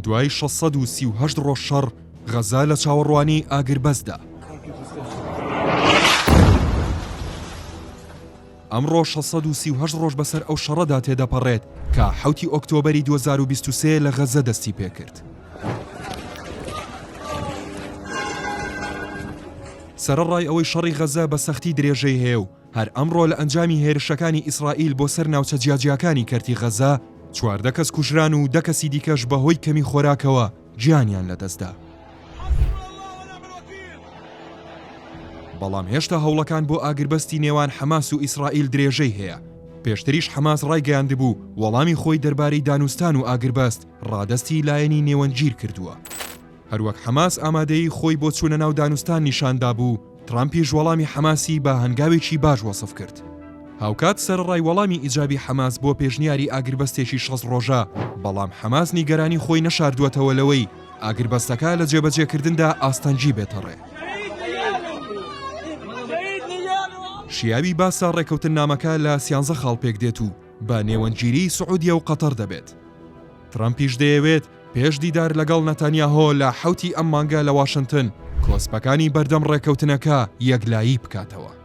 دوای 638 ڕۆژ شەڕ غەزا لە چاوەڕوانی ئاگربەسدا. ئەمڕۆ 638 ڕۆژ بەسەر ئەو شەڕەدا تێدەپەڕێت کە 7 ئۆکتۆبەری 2023 لە غەزە دەستی پێکرد. سەرەڕای ئەوەی شەڕی غەزە بە سەختی درێژەی هەیە و هەر ئەمڕۆ لە ئەنجامی هێرشەکانی ئیسرائیل بۆ سەر ناوچە جیاجیاکانی کەرتی غەزە 14 کەس کوژران و 10 کەسی دیکەش بەهۆی کەمی خۆراکەوە گیانیان لەدەستدا. بەڵام هێشتا هەوڵەکان بۆ ئاگربەستی نێوان حەماس و ئیسرائیل درێژەی هەیە. پێشتریش حەماس ڕایگەیاندبوو وەڵامی خۆی دەربارەی دانوستان و ئاگربەست ڕادەستی لایەنی نێوەنگیر کردووە. هەروەک حەماس ئامادەیی خۆی بۆ چوونە ناو دانوستان نیشاندا بوو، ترامپیش وەڵامی حەماسی بە هەنگاوێکی باش وەسف کرد. هاوکات سەرڕای وەڵامی ئیجابی حەماس بۆ پێشنیاری ئاگربەستێکی 6 ڕۆژە، بەڵام حەماس نیگەرانی خۆی نەشاردووەتەوە لەوەی ئاگربەستەکە لە جێبەجێکردندا ئاستەنجی بێتەڕێ. شیاوی باسا ڕێکەوتن نامەکە لە 13 خاڵ پێک دێت و بە نێوەنگیری سعودیە و قەتەر دەبێت. ترامپیش دەیەوێت پێش دیدار لەگەڵ نەتانیاهۆ لە 7 ئەم مانگە لە واشنگتن کۆسپەکانی بەردەم ڕێکەوتنەکە یەکلایی بکاتەوە.